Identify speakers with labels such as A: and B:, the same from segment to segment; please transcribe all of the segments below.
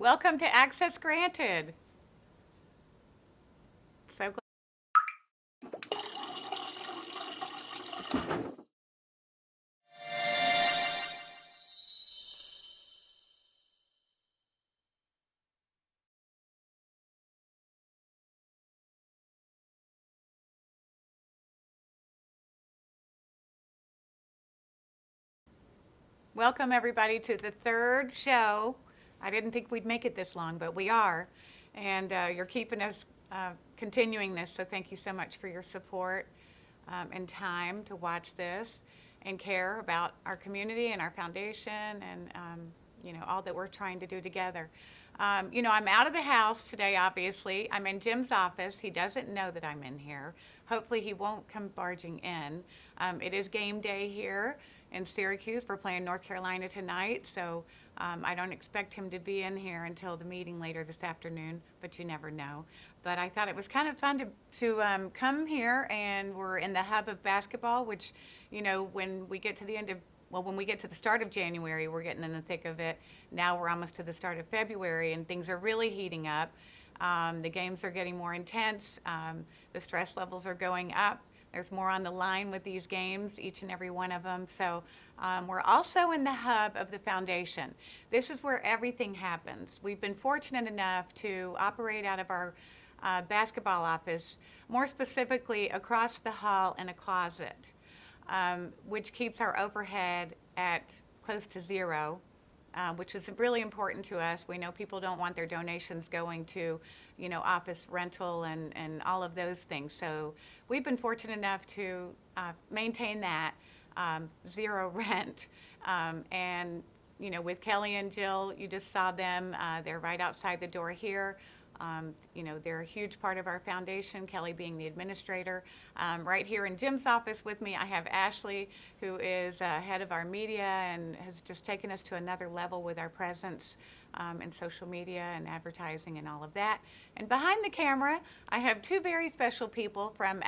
A: Welcome to Access Granted. So glad. Welcome everybody to the third show. I didn't think we'd make it this long, but we are. And you're keeping us continuing this, so thank you so much for your support and time to watch this and care about our community and our foundation and all that we're trying to do together. I'm out of the house today, obviously. I'm in Jim's office. He doesn't know that I'm in here. Hopefully he won't come barging in. It is game day here in Syracuse. We're playing North Carolina tonight, so I don't expect him to be in here until the meeting later this afternoon, but you never know. But I thought it was kind of fun to come here, and we're in the hub of basketball, which, when we get to the end of when we get to the start of January, we're getting in the thick of it. Now we're almost to the start of February, and things are really heating up. The games are getting more intense. The stress levels are going up. There's more on the line with these games, each and every one of them. So we're also in the hub of the foundation. This is where everything happens. We've been fortunate enough to operate out of our basketball office, more specifically across the hall in a closet, which keeps our overhead at close to zero, which is really important to us. We know people don't want their donations going to, office rental and all of those things. So we've been fortunate enough to maintain that zero rent. And, with Kelly and Jill, you just saw them. They're right outside the door here. They're a huge part of our foundation, Kelly being the administrator. Right here in Jim's office with me, I have Ashley, who is head of our media and has just taken us to another level with our presence in social media and advertising and all of that. And behind the camera, I have two very special people from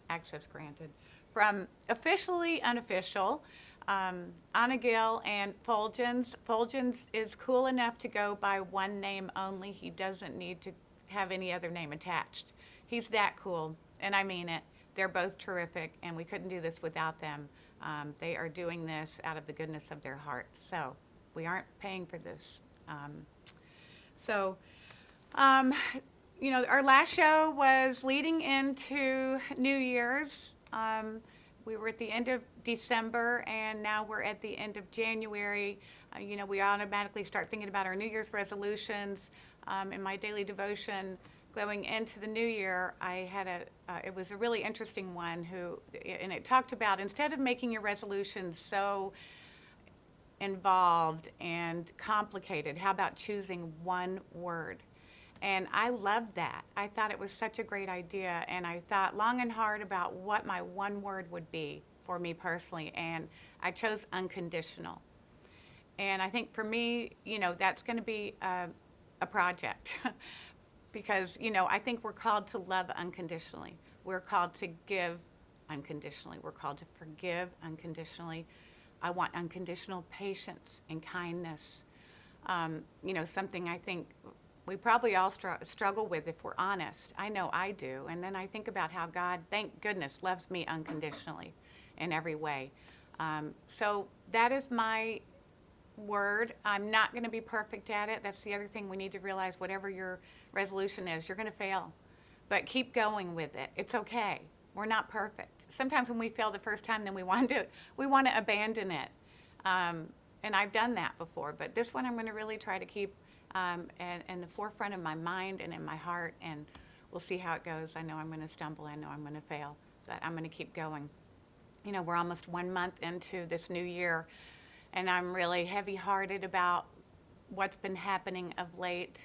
A: Access Granted, from Officially Unofficial, Anna Gill and Fulgens. Fulgens is cool enough to go by one name only. He doesn't need to have any other name attached. He's that cool, and I mean it. They're both terrific, and we couldn't do this without them. They are doing this out of the goodness of their hearts. So we aren't paying for this. Our last show was leading into New Year's. We were at the end of December, and now we're at the end of January. We automatically start thinking about our New Year's resolutions. In my daily devotion going into the new year, I had it was a really interesting one and it talked about, instead of making your resolutions so involved and complicated, how about choosing one word? And I loved that. I thought it was such a great idea, and I thought long and hard about what my one word would be for me personally, and I chose unconditional. And I think for me, that's going to be a project because, I think we're called to love unconditionally. We're called to give unconditionally. We're called to forgive unconditionally. I want unconditional patience and kindness. Something I think we probably all struggle with if we're honest. I know I do. And then I think about how God, thank goodness, loves me unconditionally in every way. So that is my word. I'm not going to be perfect at it. That's the other thing we need to realize. Whatever your resolution is, you're going to fail. But keep going with it. It's okay. We're not perfect. Sometimes when we fail the first time, then we want to abandon it. And I've done that before. But this one I'm going to really try to keep in the forefront of my mind and in my heart, and we'll see how it goes. I know I'm going to stumble. I know I'm going to fail, but I'm going to keep going. We're almost 1 month into this new year, and I'm really heavy-hearted about what's been happening of late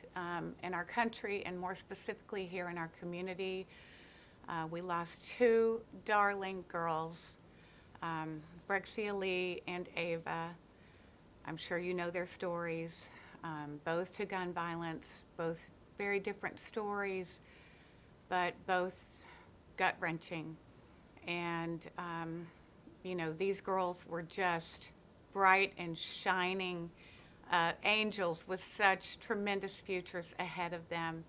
A: in our country, and more specifically here in our community. We lost two darling girls, Brexia Lee and Ava. I'm sure you know their stories. Both to gun violence, both very different stories, but both gut-wrenching. And, these girls were just bright and shining angels with such tremendous futures ahead of them.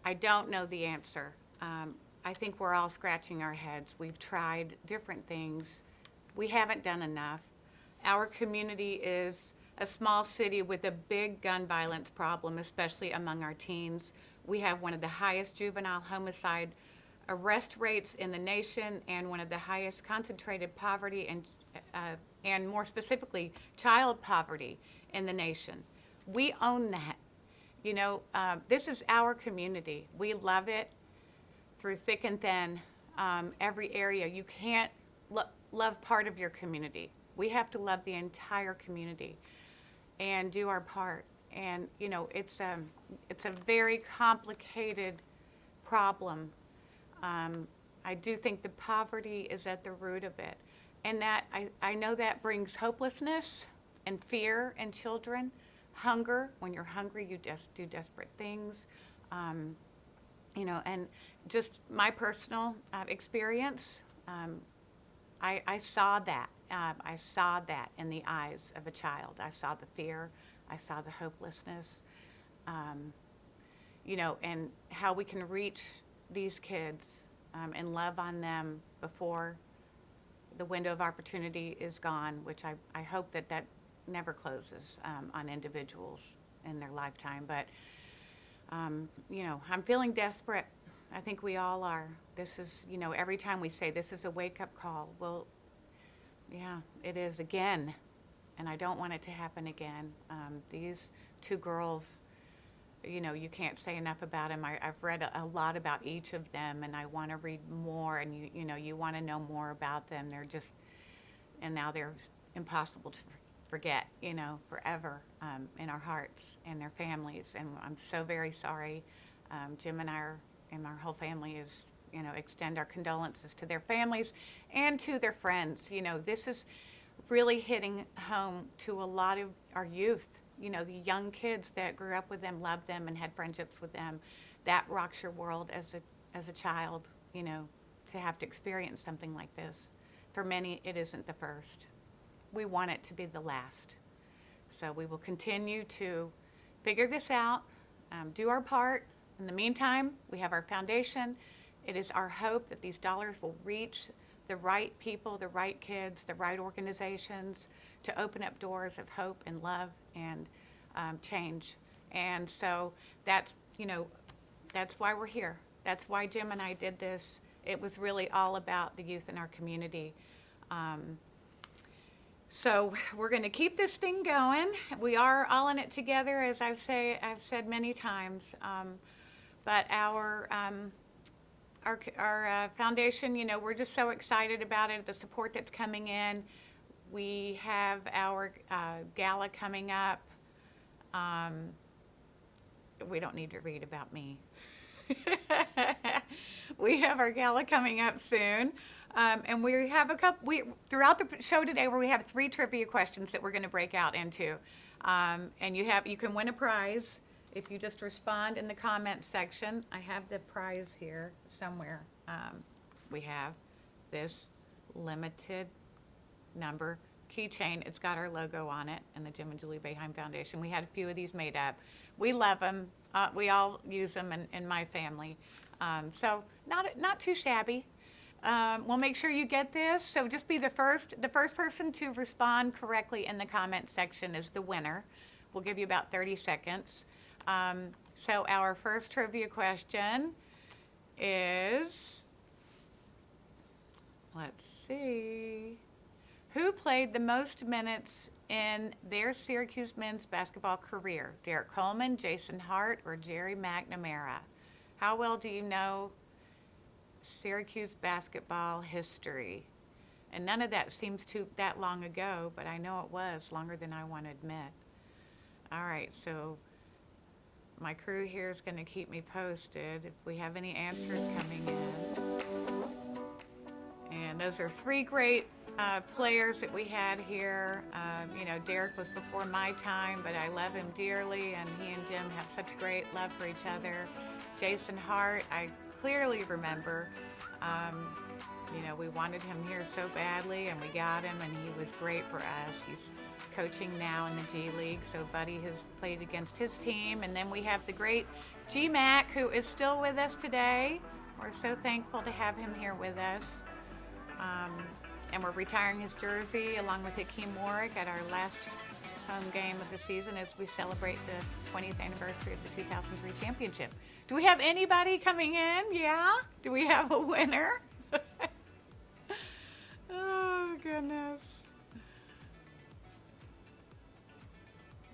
A: I don't know the answer. I think we're all scratching our heads. We've tried different things. We haven't done enough. Our community is a small city with a big gun violence problem, especially among our teens. We have one of the highest juvenile homicide arrest rates in the nation and one of the highest concentrated poverty and more specifically, child poverty in the nation. We own that. You know, this is our community. We love it through thick and thin, every area. You can't love part of your community. We have to love the entire community and do our part. And, you know, it's a very complicated problem. I do think the poverty is at the root of it. And that I know that brings hopelessness and fear in children, hunger. When you're hungry, you just do desperate things. You know, and just my personal experience, I saw that. I saw that in the eyes of a child. I saw the fear. I saw the hopelessness. You know, and how we can reach these kids and love on them before the window of opportunity is gone, which I hope that never closes on individuals in their lifetime. But, you know, I'm feeling desperate. I think we all are. This is, you know, every time we say this is a wake-up call, well, yeah, it is again. And I don't want it to happen again. These two girls, you know, you can't say enough about them. I've read a lot about each of them, and I want to read more, and you know, you want to know more about them. They're just, and now they're impossible to forget, you know, forever in our hearts and their families. And I'm so very sorry. Jim and I and our whole family is, you know, extend our condolences to their families and to their friends. You know, this is really hitting home to a lot of our youth. You know, the young kids that grew up with them, loved them, and had friendships with them. That rocks your world as a child, you know, to have to experience something like this. For many, it isn't the first. We want it to be the last. So we will continue to figure this out, do our part. In the meantime, we have our foundation. It is our hope that these dollars will reach the right people, the right kids, the right organizations to open up doors of hope and love and change. And so that's, you know, that's why we're here. That's why Jim and I did this. It was really all about the youth in our community. So we're going to keep this thing going. We are all in it together, as I've said many times. But our foundation, you know, we're just so excited about it, the support that's coming in. We have our gala coming up. We don't need to read about me. We have our gala coming up soon. And we have throughout the show today where we have 3 trivia questions that we're going to break out into. And you can win a prize if you just respond in the comments section. I have the prize here somewhere. We have this limited number keychain. It's got our logo on it and the Jim and Juli Boeheim Foundation. We had a few of these made up. We love them. We all use them in my family. So not too shabby. We'll make sure you get this. So just be the first person to respond correctly in the comment section is the winner. We'll give you about 30 seconds. So our first trivia question is, let's see, who played the most minutes in their Syracuse men's basketball career? Derek Coleman, Jason Hart, or Jerry McNamara? How well do you know Syracuse basketball history? And none of that seems that long ago, but I know it was longer than I want to admit. All right, so my crew here is going to keep me posted if we have any answers coming in. And those are 3 great players that we had here. You know, Derek was before my time, but I love him dearly, and he and Jim have such great love for each other. Jason Hart, I clearly remember. You know, we wanted him here so badly, and we got him, and he was great for us. He's coaching now in the G League. So Buddy has played against his team. And then we have the great G-Mac, who is still with us today. We're so thankful to have him here with us. And we're retiring his jersey along with Hakeem Warwick at our last home game of the season as we celebrate the 20th anniversary of the 2003 championship. Do we have anybody coming in? Yeah? Do we have a winner? Oh, goodness.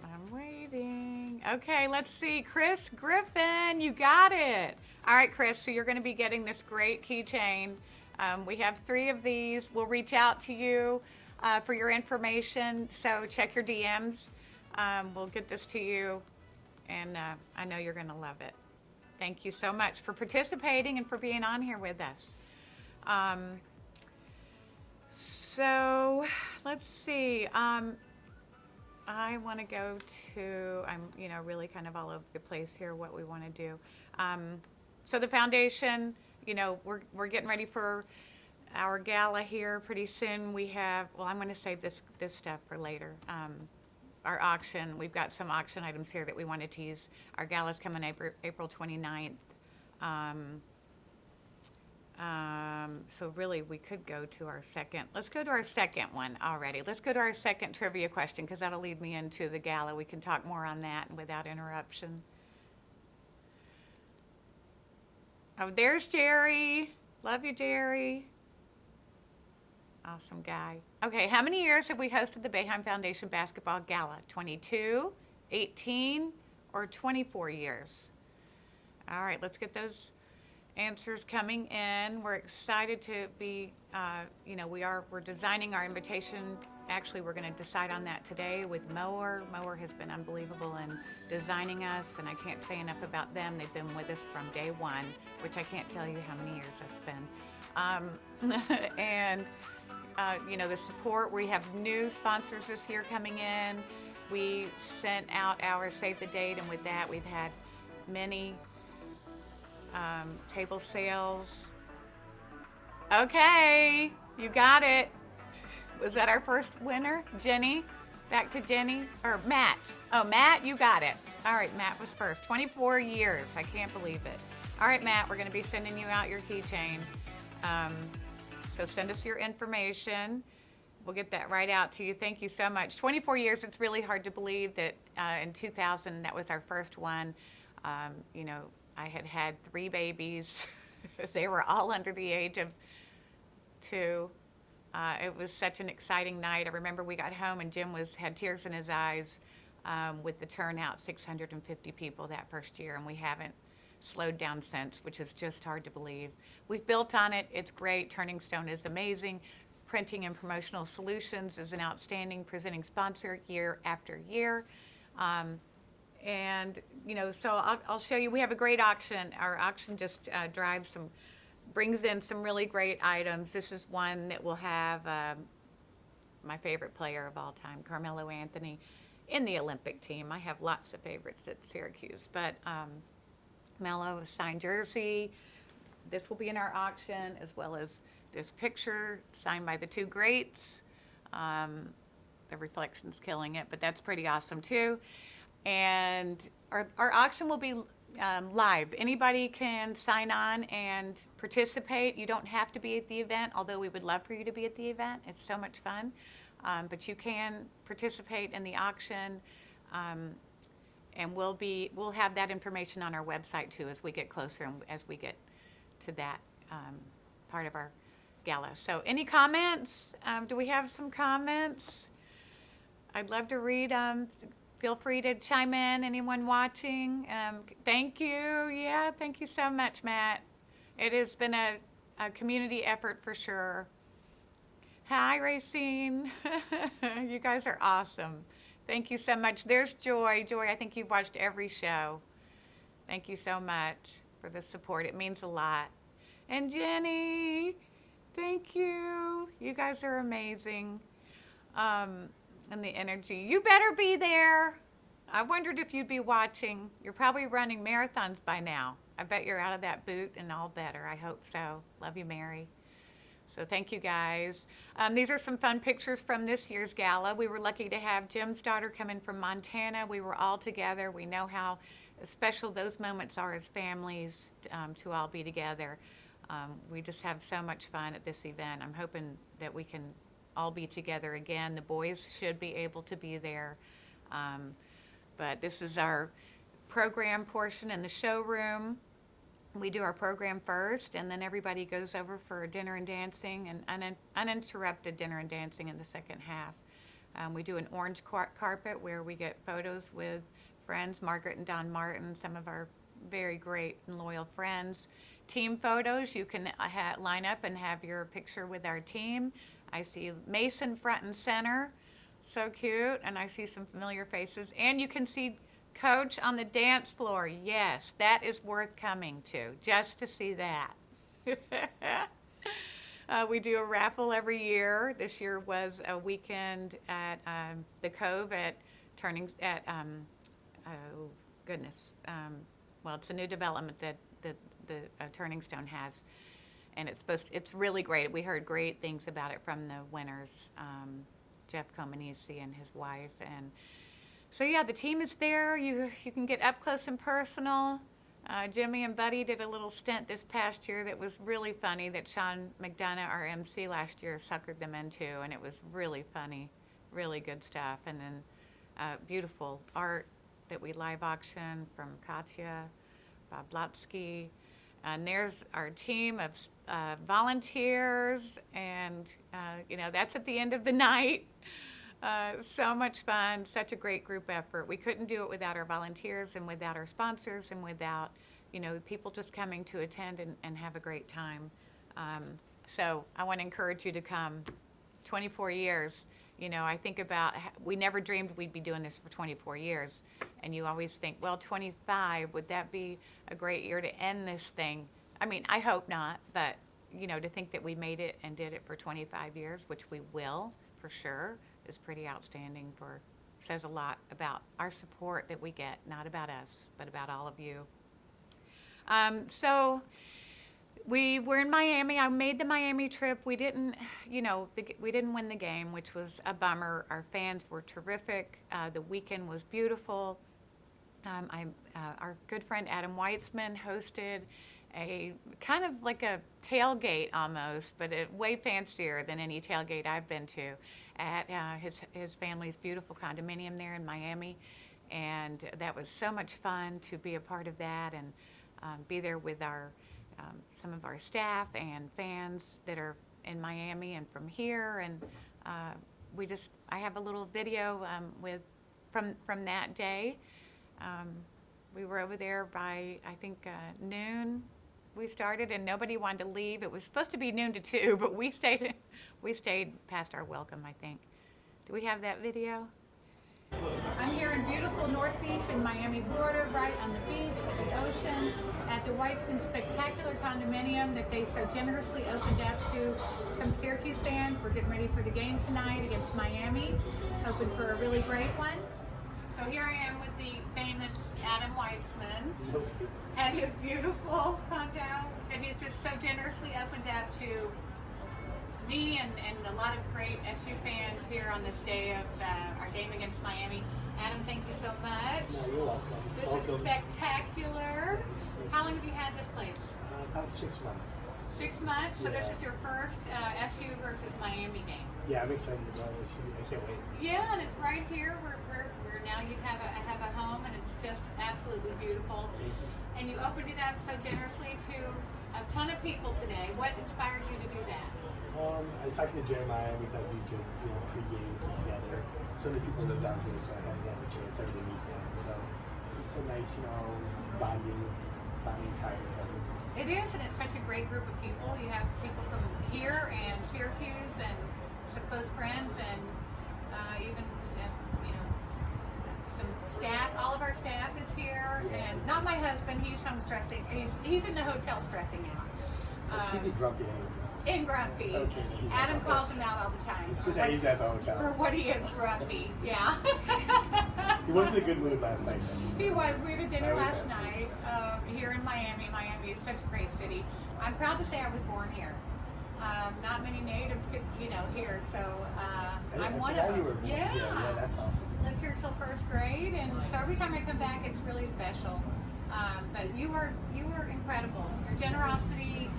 A: I'm waiting. Okay, let's see. Chris Griffin, you got it. All right, Chris, so you're going to be getting this great keychain. We have 3 of these. We'll reach out to you for your information, so check your DMs. We'll get this to you, and I know you're going to love it. Thank you so much for participating and for being on here with us. So let's see. I want to go to, I'm really kind of all over the place here what we want to do. So the foundation, we're getting ready for our gala here pretty soon. We have, well, I'm going to save this stuff for later. Our auction, we've got some auction items here that we want to tease. Our gala's coming April 29th. So really we could go to our second, let's go to our second one already. Let's go to our second trivia question because that'll lead me into the gala. We can talk more on that without interruption. Oh, there's Jerry. Love you, Jerry. Awesome guy. Okay, how many years have we hosted the Boeheim Foundation Basketball Gala? 22, 18, or 24 years? All right, let's get those answers coming in. We're excited to be, we're designing our invitation. Actually, we're going to decide on that today with Mower. Mower has been unbelievable in designing us, and I can't say enough about them. They've been with us from day one, which I can't tell you how many years that's been. And the support. We have new sponsors this year coming in. We sent out our save the date, and with that, we've had many table sales. Okay, you got it. Was that our first winner? Jenny? Back to Jenny? Or Matt? Oh, Matt, you got it. All right, Matt was first. 24 years. I can't believe it. All right, Matt, we're going to be sending you out your keychain. So send us your information. We'll get that right out to you. Thank you so much. 24 years, it's really hard to believe that in 2000, that was our first one. I had 3 babies. They were all under the age of 2. It was such an exciting night. I remember we got home and Jim had tears in his eyes with the turnout, 650 people that first year, and we haven't slowed down since, which is just hard to believe. We've built on it. It's great. Turning Stone is amazing. Printing and Promotional Solutions is an outstanding presenting sponsor year after year. So I'll show you. We have a great auction. Our auction just brings in some really great items. This is one that will have my favorite player of all time, Carmelo Anthony, in the Olympic team. I have lots of favorites at Syracuse, but Melo, a signed jersey. This will be in our auction, as well as this picture signed by the 2 greats. The reflection's killing it, but that's pretty awesome too. And our auction will be live. Anybody can sign on and participate. You don't have to be at the event, although we would love for you to be at the event. It's so much fun. But you can participate in the auction. And we'll have that information on our website too as we get closer and as we get to that part of our gala. So any comments? Do we have some comments? I'd love to read them. Feel free to chime in, anyone watching. Thank you. Yeah, thank you so much, Matt. It has been a community effort for sure. Hi, Racine. You guys are awesome. Thank you so much. There's Joy. Joy, I think you've watched every show. Thank you so much for the support. It means a lot. And Jenny, thank you. You guys are amazing. And the energy. You better be there. I wondered if you'd be watching. You're probably running marathons by now. I bet you're out of that boot and all better. I hope so. Love you, Mary. So thank you guys. These are some fun pictures from this year's gala. We were lucky to have Jim's daughter come in from Montana. We were all together. We know how special those moments are as families, to all be together. We just have so much fun at this event. I'm hoping that we can all be together again. The boys should be able to be there. But this is our program portion in the showroom. We do our program first, and then everybody goes over for dinner and dancing, and uninterrupted dinner and dancing in the second half. We do an orange carpet where we get photos with friends, Margaret and Don Martin, some of our very great and loyal friends. Team photos, you can line up and have your picture with our team. I see Mason front and center, so cute, and I see some familiar faces, and you can see Coach on the dance floor. Yes, that is worth coming to, just to see that. We do a raffle every year. This year was a weekend at the Cove at oh goodness. Well, it's a new development that the Turning Stone has, and it's really great. We heard great things about it from the winners, Jeff Comanisi and his wife, and so yeah, the team is there. You can get up close and personal. Jimmy and Buddy did a little stint this past year that was really funny that Sean McDonough, our MC last year, suckered them into, and it was really funny, really good stuff. And then beautiful art that we live auction from Katya, Bob Blotsky. And there's our team of volunteers, and that's at the end of the night. So much fun, such a great group effort. We couldn't do it without our volunteers and without our sponsors and without, people just coming to attend and have a great time. So I want to encourage you to come. 24 years, I think about, we never dreamed we'd be doing this for 24 years. And you always think, well, 25, would that be a great year to end this thing? I mean, I hope not, but, to think that we made it and did it for 25 years, which we will for sure, is pretty outstanding. Says a lot about our support that we get, not about us, but about all of you. So we were in Miami. I made the Miami trip. We didn't, we didn't win the game, which was a bummer. Our fans were terrific. The weekend was beautiful. Our good friend Adam Weitsmen hosted a kind of like a tailgate almost, but way fancier than any tailgate I've been to, at his family's beautiful condominium there in Miami. And that was so much fun to be a part of that and be there with some of our staff and fans that are in Miami and from here. And I have a little video from that day. We were over there by, I think, noon. We started and nobody wanted to leave. It was supposed to be noon to 2, but we stayed past our welcome, I think. Do we have that video? I'm here in beautiful North Beach in Miami, Florida, right on the beach, the ocean, at the Weitsmen Spectacular Condominium that they so generously opened up to some Syracuse fans. We're getting ready for the game tonight against Miami. Hoping for a really great one. So here I am with the famous Adam Weitsmen at his beautiful condo that he's just so generously opened up to me and a lot of great SU fans here on this day of our game against Miami. Adam, thank you so much.
B: No, you're welcome.
A: This is spectacular. How long have you had this place?
B: About 6 months.
A: 6 months? So
B: Yeah.
A: this is your first SU versus Miami game.
B: Yeah, I'm excited about it. I can't wait.
A: Yeah, and it's right here. We're now you have a home, and it's just absolutely beautiful.
B: Thank you.
A: And you opened it up so generously to a ton of people today. What inspired you to do that?
B: I was talking to Jeremiah, and we thought we could, pre-game put together. Some of the people live down here, so I haven't had a chance ever to meet them. So it's a nice, bonding time for everyone.
A: It is, and it's such a great group of people. You have people from here and Syracuse and some close friends, and even some staff. All of our staff is here, and not my husband. He's home stressing. He's in the hotel stressing out.
B: He'd be grumpy anyways.
A: In grumpy.
B: It's okay.
A: Adam calls him out all the time.
B: It's good that he's at the hotel.
A: For what he is grumpy, yeah.
B: He wasn't in a good mood last night, though.
A: He was. We had a dinner last night here in Miami. Miami is such a great city. I'm proud to say I was born here. Not many natives get, here, so I'm
B: I
A: one
B: forgot
A: of
B: you
A: them.
B: were
A: Yeah.
B: that's awesome.
A: Lived here till first grade, and so every time I come back, it's really special. But you are incredible. Your generosity,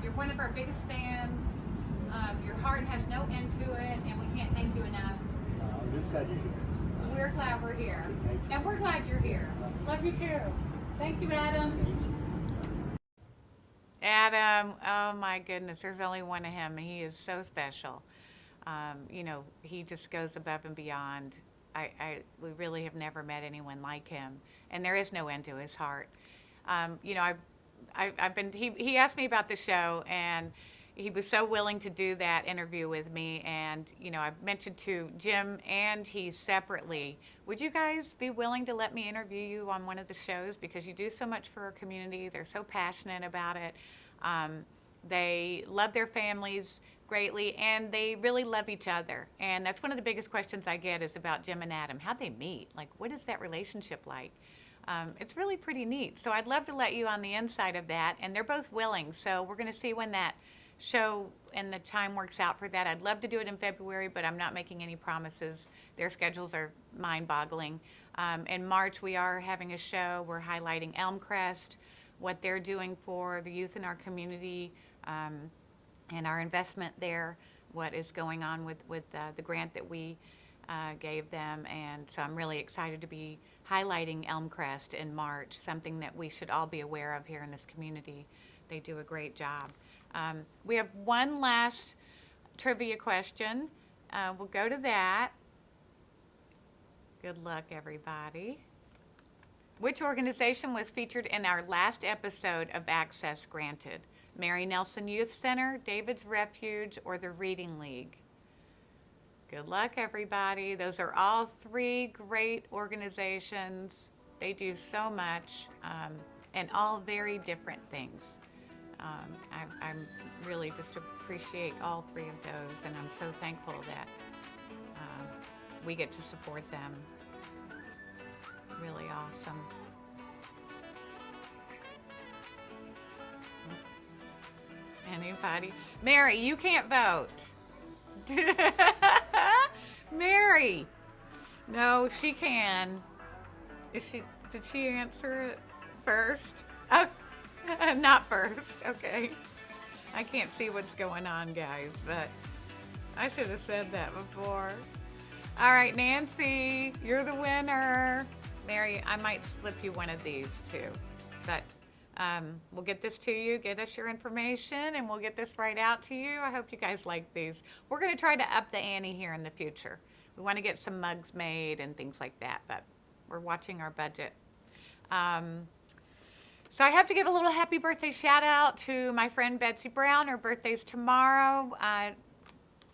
A: you're one of our biggest fans. Your heart has no end to it, and we can't thank you enough.
B: I'm just glad you're here.
A: We're glad we're here,
B: Good night.
A: and we're glad you're here. Love you too. Thank you, Adam. Adam, oh my goodness, there's only one of him. He is so special. He just goes above and beyond. We really have never met anyone like him, and there is no end to his heart. He asked me about the show, and he was so willing to do that interview with me. And, I mentioned to Jim and he separately, would you guys be willing to let me interview you on one of the shows? Because you do so much for our community. They're so passionate about it. They love their families greatly, and they really love each other. And that's one of the biggest questions I get is about Jim and Adam. How'd they meet? Like, what is that relationship like? It's really pretty neat. So I'd love to let you on the inside of that. And they're both willing. So we're going to see when that show and the time works out for that. I'd love to do it in February, but I'm not making any promises. Their schedules are mind-boggling. In March, we are having a show. We're highlighting Elmcrest, what they're doing for the youth in our community, and our investment there, what is going on with the grant that we gave them. And so I'm really excited to be highlighting Elmcrest in March, something that we should all be aware of here in this community. They do a great job. We have one last trivia question. We'll go to that. Good luck, everybody. Which organization was featured in our last episode of Access Granted? Mary Nelson Youth Center, David's Refuge, or the Reading League? Good luck, everybody. Those are all three great organizations. They do so much, and all very different things. I'm really just appreciate all three of those, and I'm so thankful that we get to support them. Really awesome. Anybody? Mary, you can't vote. Mary. No, she can. Did she answer it first? Oh, not first. Okay. I can't see what's going on, guys, but I should have said that before. All right, Nancy, you're the winner. Mary, I might slip you one of these too, but we'll get this to you, get us your information, and we'll get this right out to you. I hope you guys like these. We're going to try to up the ante here in the future. We want to get some mugs made and things like that, but we're watching our budget. So I have to give a little happy birthday shout out to my friend Betsy Brown. Her birthday's tomorrow.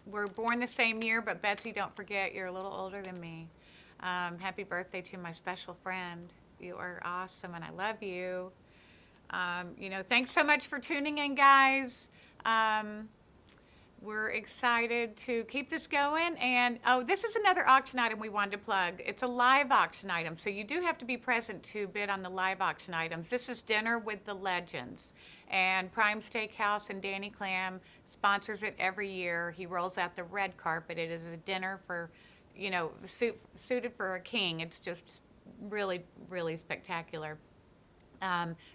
A: We're born the same year, but Betsy, don't forget, you're a little older than me. Happy birthday to my special friend. You are awesome, and I love you. Thanks so much for tuning in, guys. We're excited to keep this going. And, this is another auction item we wanted to plug. It's a live auction item, so you do have to be present to bid on the live auction items. This is Dinner with the Legends. And Prime Steakhouse and Danny Clam sponsors it every year. He rolls out the red carpet. It is a dinner for, suited for a king. It's just really, really spectacular.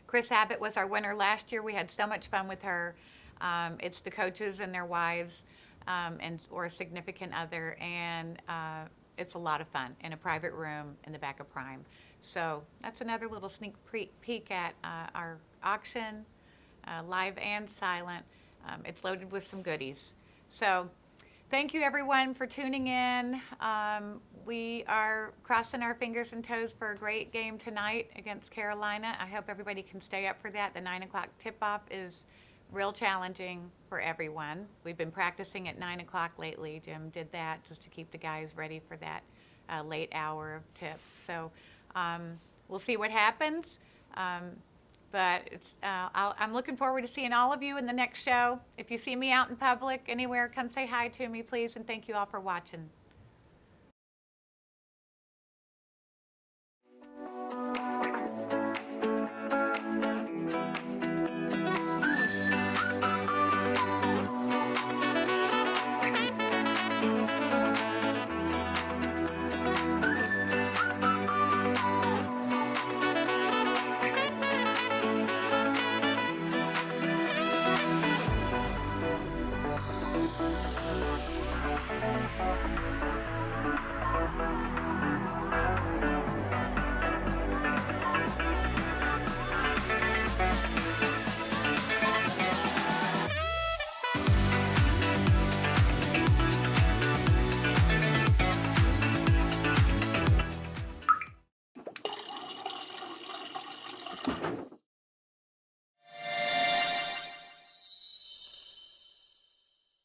A: Chris Abbott was our winner last year. We had so much fun with her. It's the coaches and their wives or a significant other, and it's a lot of fun in a private room in the back of Prime. So that's another little sneak peek at our auction, live and silent. It's loaded with some goodies. So thank you, everyone, for tuning in. We are crossing our fingers and toes for a great game tonight against Carolina. I hope everybody can stay up for that. The 9 o'clock tip-off is real challenging for everyone. We've been practicing at 9 o'clock lately. Jim did that just to keep the guys ready for that late hour of tip. So we'll see what happens. But I'm looking forward to seeing all of you in the next show. If you see me out in public anywhere, come say hi to me, please, and thank you all for watching.